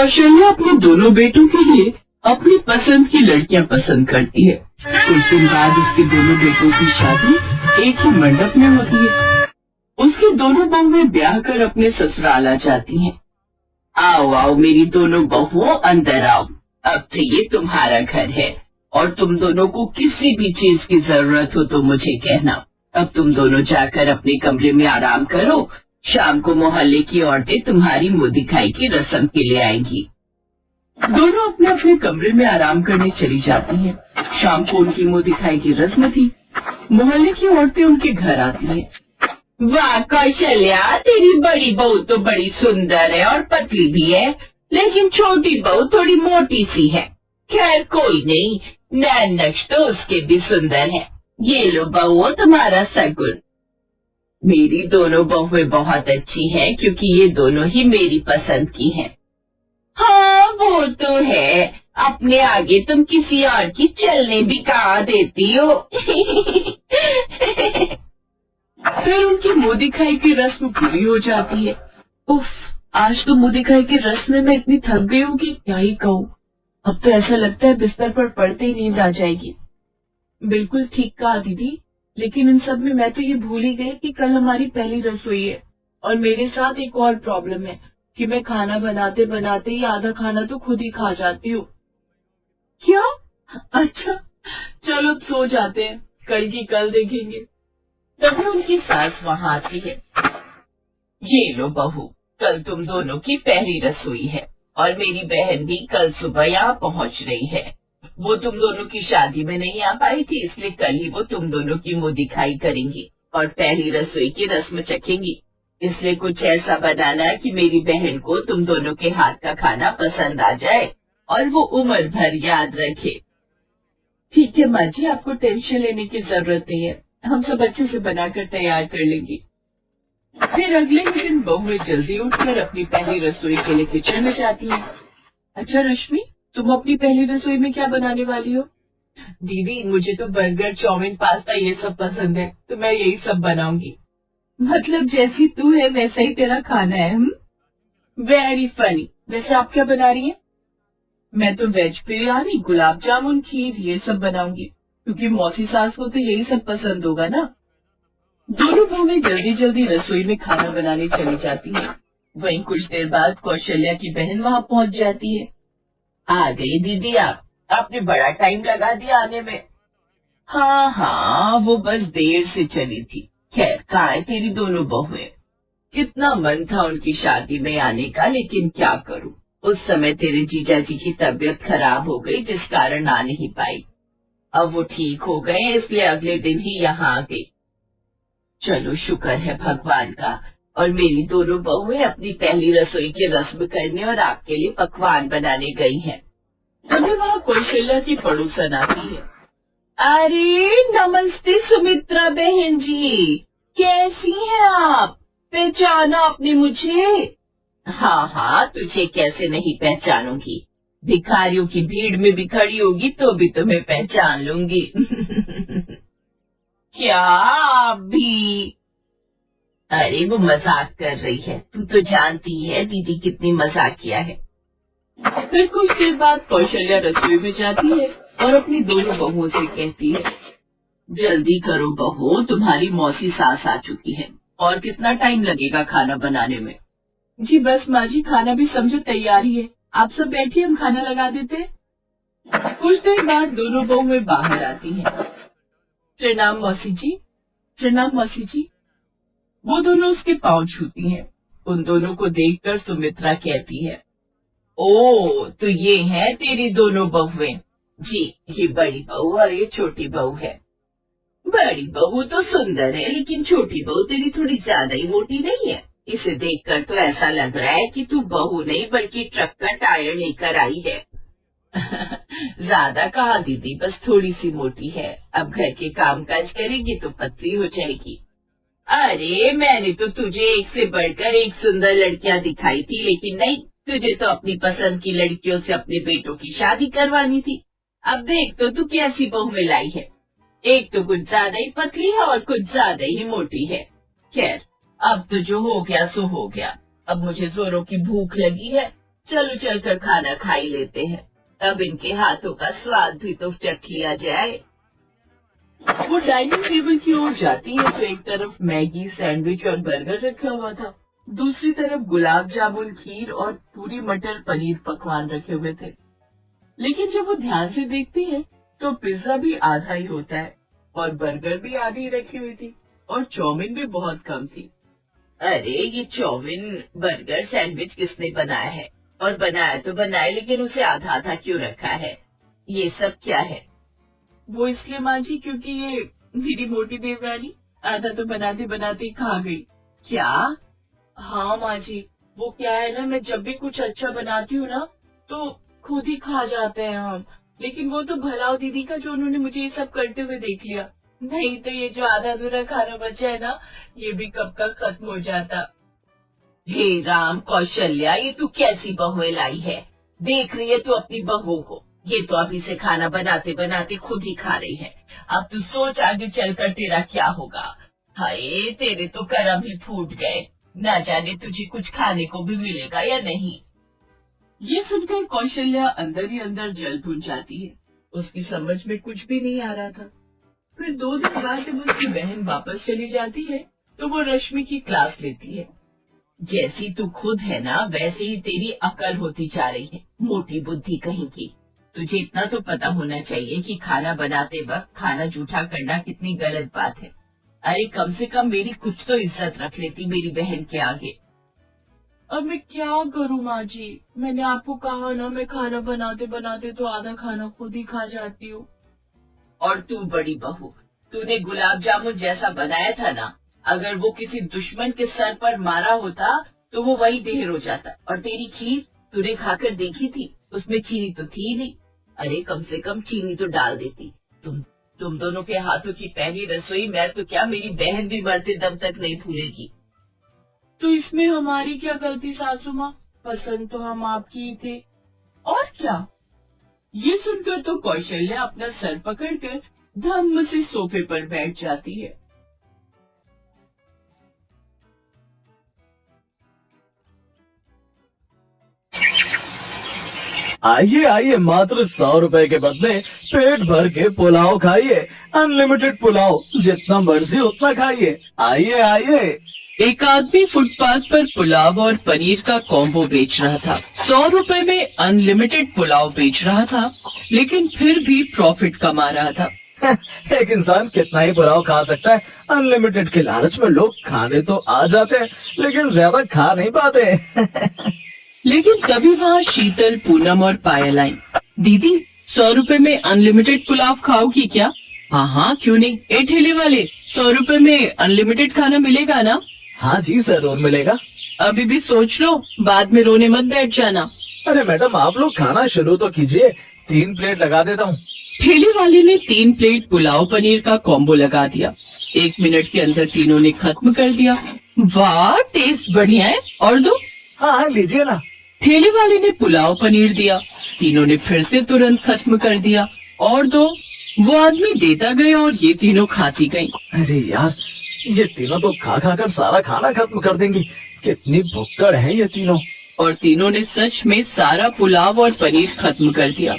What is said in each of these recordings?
कौशल्या अपने दोनों बेटों के लिए अपनी पसंद की लड़कियां पसंद करती है। कुछ दिन बाद उसके दोनों बेटों की शादी एक ही मंडप में होती है। उसकी दोनों बहुएं ब्याह कर अपने ससुराल आ जाती हैं। आओ आओ मेरी दोनों बहुओं, अंदर आओ। अब तो ये तुम्हारा घर है और तुम दोनों को किसी भी चीज की जरूरत हो तो मुझे कहना। अब तुम दोनों जाकर अपने कमरे में आराम करो। शाम को मोहल्ले की औरतें तुम्हारी मुंह दिखाई की रस्म के लिए आएंगी। दोनों अपने अपने कमरे में आराम करने चली जाती हैं। शाम को उनकी मुंह दिखाई की रस्म थी। मोहल्ले की औरतें उनके घर आती हैं। वाह कौशल्या, तेरी बड़ी बहू तो बड़ी सुंदर है और पतली भी है, लेकिन छोटी बहू थोड़ी मोटी सी है। खैर कोई नहीं, नैन नक्श तो उसके भी सुंदर है। ये लो बहू तुम्हारा सगुन। मेरी दोनों बहुएं बहुत अच्छी हैं क्योंकि ये दोनों ही मेरी पसंद की हैं। हाँ वो तो है, अपने आगे तुम किसी और की चलने भी कहाँ देती हो। फिर उनकी मुंह दिखाई की रस्म पूरी हो जाती है। उफ, आज तो मुंह दिखाई की रस्म में मैं इतनी थक गई हूँ कि क्या ही कहूँ। अब तो ऐसा लगता है बिस्तर पर पड़ते ही नींद आ जाएगी। बिल्कुल ठीक कहा दीदी, लेकिन इन सब में मैं तो ये भूल ही गई कि कल हमारी पहली रसोई है और मेरे साथ एक और प्रॉब्लम है कि मैं खाना बनाते बनाते ही आधा खाना तो खुद ही खा जाती हूँ। क्या? अच्छा, चलो सो जाते हैं, कल की कल देखेंगे। तभी उनकी सास वहाँ आती है। ये लो बहू, कल तुम दोनों की पहली रसोई है और मेरी बहन भी कल सुबह यहाँ पहुँच रही है। वो तुम दोनों की शादी में नहीं आ पाई थी, इसलिए कल ही वो तुम दोनों की मुंह दिखाई करेंगी और पहली रसोई की रस्म चखेंगी। इसलिए कुछ ऐसा बनाना कि मेरी बहन को तुम दोनों के हाथ का खाना पसंद आ जाए और वो उम्र भर याद रखे। ठीक है माँ जी, आपको टेंशन लेने की जरूरत नहीं है, हम सब अच्छे से बनाकर तैयार कर लेंगे। फिर अगले दिन बहुएं जल्दी उठकर अपनी पहली रसोई के लिए किचन में जाती हैं। अच्छा रश्मि, तुम अपनी पहली रसोई में क्या बनाने वाली हो? दीदी मुझे तो बर्गर, चाउमीन, पास्ता ये सब पसंद है, तो मैं यही सब बनाऊंगी। मतलब जैसी तू है वैसा ही तेरा खाना है। Very funny. वैसे आप क्या बना रही हैं? मैं तो वेज बिरयानी, गुलाब जामुन, खीर ये सब बनाऊंगी क्योंकि मौसी सास को तो यही सब पसंद होगा ना। दोनों बहुएं जल्दी जल्दी रसोई में खाना बनाने चली जाती हैं। वहीं कुछ देर बाद कौशल्या की बहन वहाँ पहुँच जाती है। आ गई दीदी आप, आपने बड़ा टाइम लगा दिया आने में। हाँ, वो बस देर से चली थी। खैर कहाँ है तेरी दोनों बहुएं? कितना मन था उनकी शादी में आने का, लेकिन क्या करूं, उस समय तेरे जीजा जी की तबीयत खराब हो गई जिस कारण आ नहीं पाई। अब वो ठीक हो गए इसलिए अगले दिन ही यहाँ आ गई। चलो शुक्र है भगवान का। और मेरी दोनों बहुएं अपनी पहली रसोई की रस्म करने और आपके लिए पकवान बनाने गई हैं। तभी वहाँ कौशल्या की पड़ोसन आती है। अरे नमस्ते सुमित्रा बहन जी, कैसी हैं आप? पहचाना आपने मुझे? हाँ हाँ, तुझे कैसे नहीं पहचानूंगी, भिखारियों की भीड़ में भी खड़ी होगी तो भी तुम्हें पहचान लूंगी। क्या आप भी? अरे वो मजाक कर रही है, तुम तो जानती है दीदी कितनी मजाकिया है। फिर कुछ देर बाद कौशल्या रसोई में जाती है और अपनी दोनों बहुओं से कहती है, जल्दी करो बहू, तुम्हारी मौसी सास आ चुकी है और कितना टाइम लगेगा खाना बनाने में? जी बस माँ जी, खाना भी समझो तैयार ही है, आप सब बैठिए, हम खाना लगा देते हैं। कुछ देर बाद दोनों बहुएं बाहर आती हैं। प्रणाम मौसी जी। प्रणाम मौसी जी। वो दोनों उसके पांव छूती हैं। उन दोनों को देखकर सुमित्रा कहती है, ओ तो ये है तेरी दोनों बहुएं? जी, ये बड़ी बहू और ये छोटी बहू है। बड़ी बहू तो सुंदर है, लेकिन छोटी बहू तेरी थोड़ी ज्यादा ही मोटी नहीं है? इसे देखकर तो ऐसा लग रहा है कि तू बहू नहीं बल्कि ट्रक का टायर लेकर आई है। ज्यादा कहा दीदी, बस थोड़ी सी मोटी है, अब घर के कामकाज करेगी तो पतली हो जाएगी। अरे मैंने तो तुझे एक से बढ़कर एक सुंदर लड़कियां दिखाई थी, लेकिन नहीं, तुझे तो अपनी पसंद की लड़कियों से अपने बेटों की शादी करवानी थी। अब देख तो तू कैसी बहू में लाई है, एक तो कुछ ज्यादा ही पतली है और कुछ ज्यादा ही मोटी है। खैर अब तो जो हो गया सो हो गया, अब मुझे जोरों की भूख लगी है, चलो चलकर खाना खा ही लेते हैं, अब इनके हाथों का स्वाद भी तो चख लिया जाए। वो डाइनिंग टेबल की ओर जाती है तो एक तरफ मैगी, सैंडविच और बर्गर रखा हुआ था, दूसरी तरफ गुलाब जामुन, खीर और पूरी मटर पनीर पकवान रखे हुए थे। लेकिन जब वो ध्यान से देखती है तो पिज्जा भी आधा ही होता है और बर्गर भी आधी रखी हुई थी और चाउमीन भी बहुत कम थी। अरे ये चाउमीन, बर्गर, सैंडविच किसने बनाया है? और बनाया तो बनाया, लेकिन उसे आधा आधा क्यों रखा है? ये सब क्या है? वो इसलिए माँ जी क्योंकि ये मेरी मोटी देवरानी आधा तो बनाते बनाते ही खा गई। क्या? हाँ माँ जी, वो क्या है ना, मैं जब भी कुछ अच्छा बनाती हूँ ना तो खुद ही खा जाते हैं हम। लेकिन वो तो भलाओ दीदी का जो उन्होंने मुझे ये सब करते हुए देख लिया, नहीं तो ये जो आधा अधूरा खाना बचा है ना, ये भी कब का खत्म हो जाता। हे राम कौशल्या, ये तू कैसी बहू लाई है? देख रही है तू अपनी बहू को, ये तो अभी से खाना बनाते बनाते खुद ही खा रही है। अब तू सोच आगे चलकर तेरा क्या होगा। हाय, तेरे तो कर्म ही फूट गए, ना जाने तुझे कुछ खाने को भी मिलेगा या नहीं। ये सुनकर कौशल्या अंदर ही अंदर जल भुन जाती है, उसकी समझ में कुछ भी नहीं आ रहा था। फिर 2 दिन बाद जब उसकी बहन वापस चली जाती है तो वो रश्मि की क्लास लेती है। जैसी तू खुद है ना, वैसे ही तेरी अकल होती जा रही है, मोटी बुद्धि कहीं की। तुझे इतना तो पता होना चाहिए कि खाना बनाते वक्त खाना जूठा करना कितनी गलत बात है। अरे कम से कम मेरी कुछ तो इज्जत रख लेती मेरी बहन के आगे। अब मैं क्या करूँ माँ जी, मैंने आपको कहा ना, मैं खाना बनाते बनाते तो आधा खाना खुद ही खा जाती हूँ। और तू बड़ी बहू, तूने गुलाब जामुन जैसा बनाया था ना, अगर वो किसी दुश्मन के सर पर मारा होता तो वो वही ढेर हो जाता। और तेरी खीर तूने खाकर देखी थी, उसमें चीनी तो थी नहीं। अरे कम से कम चीनी तो डाल देती। तुम दोनों के हाथों की पहली रसोई मैं तो क्या, मेरी बहन भी मरते दम तक नहीं भूलेगी। तो इसमें हमारी क्या गलती सासू माँ, पसंद तो हम आपकी ही थे। और क्या? ये सुनकर तो कौशल्या अपना सर पकड़कर धम्म से सोफे पर बैठ जाती है। आइए आइए, मात्र 100 रुपए के बदले पेट भर के पुलाव खाइए। अनलिमिटेड पुलाव, जितना मर्जी उतना खाइए। आइए आइए। एक आदमी फुटपाथ पर पुलाव और पनीर का कॉम्बो बेच रहा था। 100 रुपए में अनलिमिटेड पुलाव बेच रहा था, लेकिन फिर भी प्रॉफिट कमा रहा था। एक इंसान कितना ही पुलाव खा सकता है? अनलिमिटेड के लालच में लोग खाने तो आ जाते हैं, लेकिन ज्यादा खा नहीं पाते। लेकिन तभी वहाँ शीतल, पूनम और पायल आई। दीदी, 100 रुपए में अनलिमिटेड पुलाव खाओगी क्या? हाँ हाँ, क्यों नहीं। ए ठेले वाले, 100 रुपए में अनलिमिटेड खाना मिलेगा ना? हाँ जी जरूर मिलेगा। अभी भी सोच लो, बाद में रोने मत बैठ जाना। अरे मैडम, आप लोग खाना शुरू तो कीजिए, 3 प्लेट लगा देता हूँ। ठेले वाले ने 3 प्लेट पुलाव पनीर का कॉम्बो लगा दिया। 1 मिनट के अंदर तीनों ने खत्म कर दिया। वाह, टेस्ट बढ़िया है, और दो। हाँ हाँ, लीजिए ना। ठेले वाले ने पुलाव पनीर दिया, तीनों ने फिर से तुरंत खत्म कर दिया। और दो। वो आदमी देता गया और ये तीनों खाती गईं। अरे यार, ये तीनों तो खा खा कर सारा खाना खत्म कर देंगी। कितनी भुक्कड़ हैं ये तीनों। और तीनों ने सच में सारा पुलाव और पनीर खत्म कर दिया।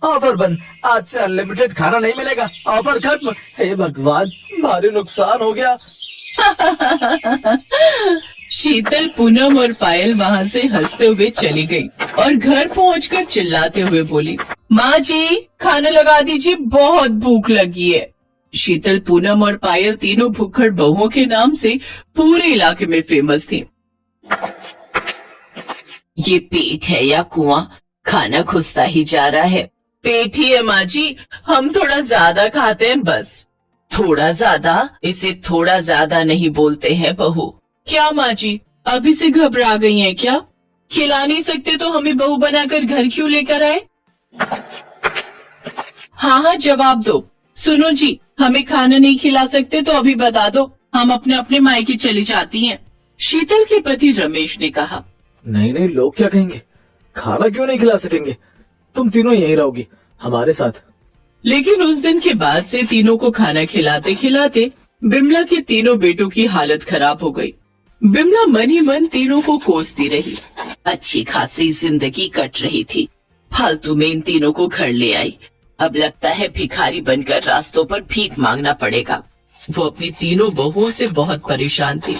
ऑफर बंद, आज से अनलिमिटेड खाना नहीं मिलेगा। ऑफर खत्म। हे भगवान, भारी नुकसान हो गया। शीतल, पूनम और पायल वहाँ से हंसते हुए चली गई और घर पहुँचकर चिल्लाते हुए बोली, माँ जी खाना लगा दीजिए, बहुत भूख लगी है। शीतल, पूनम और पायल तीनों भुक्खड़ बहुओं के नाम से पूरे इलाके में फेमस थी। ये पेट है या कुआं, खाना घुसता ही जा रहा है। पेट ही है माँ जी, हम थोड़ा ज्यादा खाते हैं बस। थोड़ा ज्यादा? इसे थोड़ा ज्यादा नहीं बोलते हैं बहू। क्या माँ जी, अभी से घबरा गई हैं क्या? खिला नहीं सकते तो हमें बहू बनाकर घर क्यों लेकर आए? हाँ हाँ, जवाब दो। सुनो जी, हमें खाना नहीं खिला सकते तो अभी बता दो, हम अपने अपने मायके चली जाती हैं। शीतल के पति रमेश ने कहा। नहीं नहीं, लोग क्या कहेंगे? खाना क्यों नहीं खिला सकेंगे? तुम तीनों यहीं रहोगी हमारे साथ। लेकिन उस दिन के बाद से तीनों को खाना खिलाते खिलाते बिमला के तीनों बेटों की हालत खराब हो गई। बिमला मन ही मन तीनों को कोसती रही। अच्छी खासी जिंदगी कट रही थी। फालतू में इन तीनों को घर ले आई। अब लगता है भिखारी बनकर रास्तों पर भीख मांगना पड़ेगा। वो अपनी तीनों बहुओं से बहुत परेशान थी,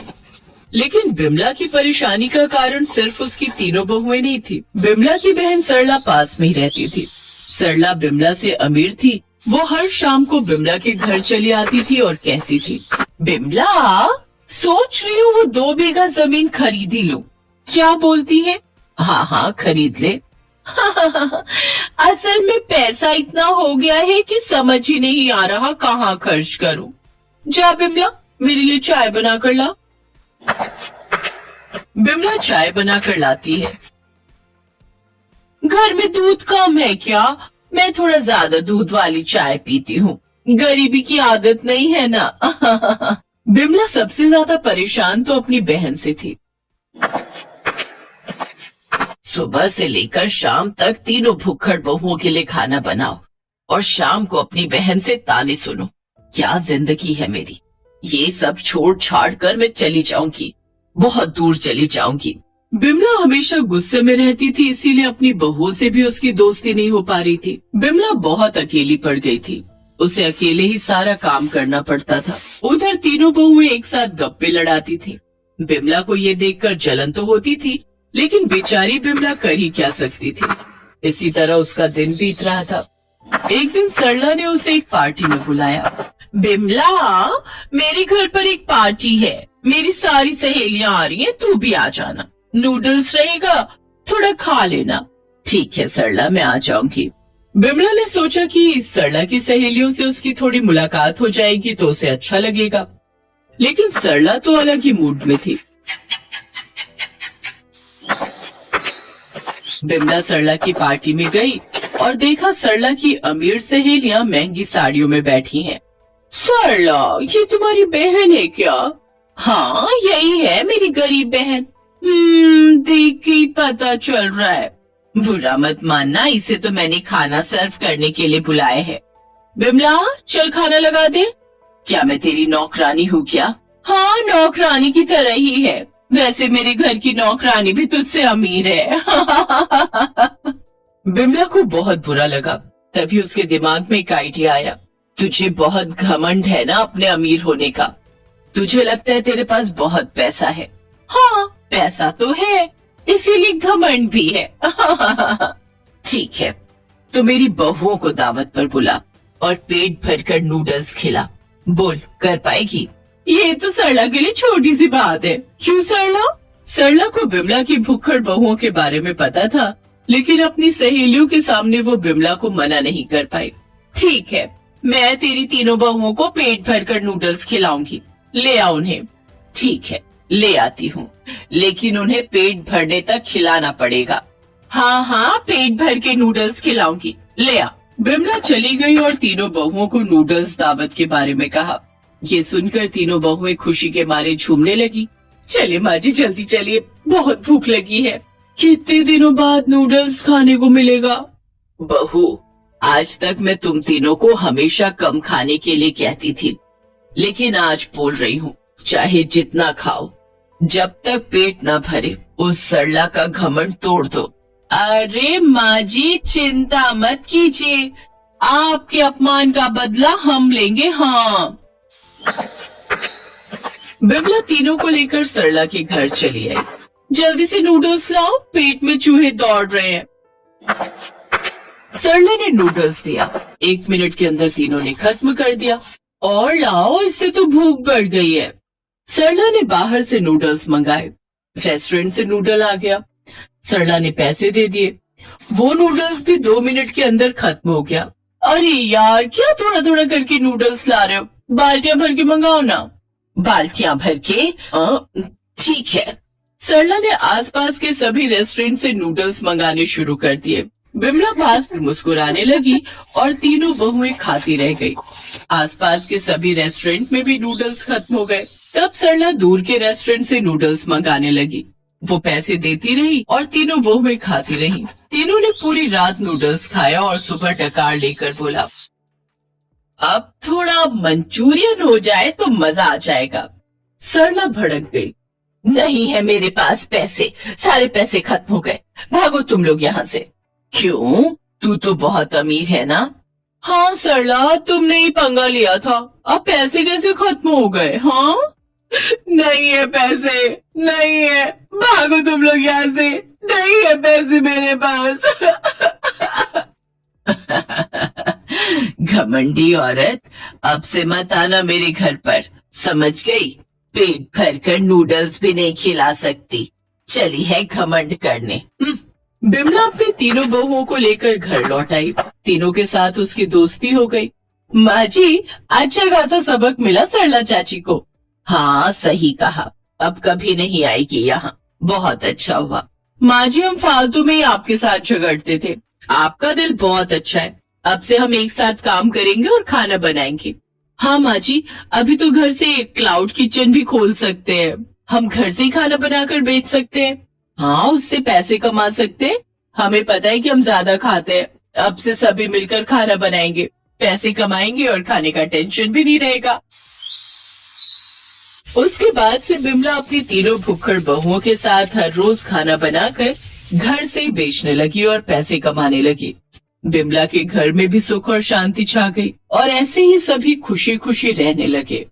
लेकिन बिमला की परेशानी का कारण सिर्फ उसकी तीनों बहुएं नहीं थी। बिमला की बहन सरला पास में ही रहती थी। सरला बिमला से अमीर थी। वो हर शाम को बिमला के घर चली आती थी और कहती थी, बिमला सोच रही हूँ वो 2 बीघा जमीन खरीद ही लूं। क्या बोलती है? हाँ हाँ खरीद ले। असल में पैसा इतना हो गया है कि समझ ही नहीं आ रहा कहाँ खर्च करूं। जा बिमला मेरे लिए चाय बना कर ला। बिमला चाय बनाकर लाती है। घर में दूध कम है क्या? मैं थोड़ा ज्यादा दूध वाली चाय पीती हूँ, गरीबी की आदत नहीं है ना। बिमला सबसे ज्यादा परेशान तो अपनी बहन से थी। सुबह से लेकर शाम तक तीनों भुक्खड़ बहुओं के लिए खाना बनाओ और शाम को अपनी बहन से ताने सुनो। क्या जिंदगी है मेरी। ये सब छोड़ छाड़ कर मैं चली जाऊंगी, बहुत दूर चली जाऊंगी। बिमला हमेशा गुस्से में रहती थी, इसीलिए अपनी बहुओं से भी उसकी दोस्ती नहीं हो पा रही थी। बिमला बहुत अकेली पड़ गई थी। उसे अकेले ही सारा काम करना पड़ता था। उधर तीनों बहुएं एक साथ गप्पे लड़ाती थी। बिमला को ये देखकर जलन तो होती थी, लेकिन बेचारी बिमला कर ही क्या सकती थी। इसी तरह उसका दिन बीत रहा था। एक दिन सरला ने उसे एक पार्टी में बुलाया। बिमला मेरे घर पर एक पार्टी है, मेरी सारी सहेलियां आ रही हैं, तू भी आ जाना। नूडल्स रहेगा, थोड़ा खा लेना। ठीक है सरला मैं आ जाऊंगी। बिमला ने सोचा कि सरला की सहेलियों से उसकी थोड़ी मुलाकात हो जाएगी तो उसे अच्छा लगेगा, लेकिन सरला तो अलग ही मूड में थी। बिमला सरला की पार्टी में गई और देखा सरला की अमीर सहेलियां महंगी साड़ियों में बैठी हैं। सरला ये तुम्हारी बहन है क्या? हाँ यही है मेरी गरीब बहन। देख के ही पता चल रहा है। बुरा मत मानना, इसे तो मैंने खाना सर्व करने के लिए बुलाया है। बिमला चल खाना लगा दे। क्या मैं तेरी नौकरानी हूँ क्या? हाँ नौकरानी की तरह ही है। वैसे मेरे घर की नौकरानी भी तुझसे अमीर है। बिमला को बहुत बुरा लगा। तभी उसके दिमाग में एक आइडिया आया। तुझे बहुत घमंड है ना अपने अमीर होने का। तुझे लगता है तेरे पास बहुत पैसा है। हाँ पैसा तो है, इसीलिए घमंड भी है। ठीक है तो मेरी बहुओं को दावत पर बुला और पेट भरकर नूडल्स खिला। बोल कर पाएगी? ये तो सरला के लिए छोटी सी बात है। क्यों सरला? सरला को बिमला की भुक्खड़ बहुओं के बारे में पता था, लेकिन अपनी सहेलियों के सामने वो बिमला को मना नहीं कर पाई। ठीक है मैं तेरी तीनों बहुओं को पेट भरकर नूडल्स खिलाऊंगी, ले आ उन्हें। ठीक है ले आती हूँ, लेकिन उन्हें पेट भरने तक खिलाना पड़ेगा। हाँ हाँ पेट भर के नूडल्स खिलाऊंगी, ले आ। बिमला चली गई और तीनों बहुओं को नूडल्स दावत के बारे में कहा। ये सुनकर तीनों बहुएं खुशी के मारे झूमने लगी। चले माँ जी जल्दी चलिए, बहुत भूख लगी है। कितने दिनों बाद नूडल्स खाने को मिलेगा। बहू आज तक मैं तुम तीनों को हमेशा कम खाने के लिए कहती थी, लेकिन आज बोल रही हूँ चाहे जितना खाओ, जब तक पेट न भरे उस सरला का घमंड तोड़ दो। अरे माँ जी चिंता मत कीजिए, आपके अपमान का बदला हम लेंगे। हाँ बिमला तीनों को लेकर सरला के घर चली आई। जल्दी से नूडल्स लाओ, पेट में चूहे दौड़ रहे हैं। सरला ने नूडल्स दिया। 1 मिनट के अंदर तीनों ने खत्म कर दिया। और लाओ, इससे तो भूख बढ़ गई है। सरला ने बाहर से नूडल्स मंगाए। रेस्टोरेंट से नूडल आ गया। सरला ने पैसे दे दिए। वो नूडल्स भी 2 मिनट के अंदर खत्म हो गया। अरे यार क्या थोड़ा थोड़ा करके नूडल्स ला रहे हो, बाल्टियां भर के मंगाओ ना। बाल्टियां भर के? ठीक है। सरला ने आसपास के सभी रेस्टोरेंट से नूडल्स मंगाने शुरू कर दिए। बिमला पास मुस्कुराने लगी और तीनों बहुएं खाती रह गई। आसपास के सभी रेस्टोरेंट में भी नूडल्स खत्म हो गए। तब सरला दूर के रेस्टोरेंट से नूडल्स मंगाने लगी। वो पैसे देती रही और तीनों बहुएं खाती रही। तीनों ने पूरी रात नूडल्स खाया और सुबह डकार लेकर बोला, अब थोड़ा मंचूरियन हो जाए तो मजा आ जाएगा। सरला भड़क गई। नहीं है मेरे पास पैसे, सारे पैसे खत्म हो गए, भागो तुम लोग यहाँ से। क्यों, तू तो बहुत अमीर है ना? हाँ सरला, तुमने ही पंगा लिया था, अब पैसे कैसे खत्म हो गए? हाँ नहीं है पैसे, नहीं है, भागो तुम लोग यहाँ से, नहीं है पैसे मेरे पास। घमंडी औरत, अब से मत आना मेरे घर पर, समझ गई? पेट भरकर नूडल्स भी नहीं खिला सकती, चली है घमंड करने। बिमला अपनी तीनों बहुओं को लेकर घर लौट आई। तीनों के साथ उसकी दोस्ती हो गई। माँ जी, अच्छा खासा सबक मिला सरला चाची को। हाँ सही कहा, अब कभी नहीं आएगी यहाँ, बहुत अच्छा हुआ। माँ जी, हम फालतू में ही आपके साथ झगड़ते थे, आपका दिल बहुत अच्छा है, अब से हम एक साथ काम करेंगे और खाना बनाएंगे। हाँ माँ जी, अभी तो घर से क्लाउड किचन भी खोल सकते हैं, हम घर से ही खाना बनाकर बेच सकते हैं। हाँ, उससे पैसे कमा सकते हैं, हमें पता है कि हम ज्यादा खाते हैं, अब से सभी मिलकर खाना बनाएंगे, पैसे कमाएंगे और खाने का टेंशन भी नहीं रहेगा। उसके बाद से बिमला अपनी तीनों भुक्खड़ बहुओं के साथ हर रोज खाना बनाकर घर से ही बेचने लगी और पैसे कमाने लगी। बिमला के घर में भी सुख और शांति छा गई और ऐसे ही सभी खुशी खुशी रहने लगे।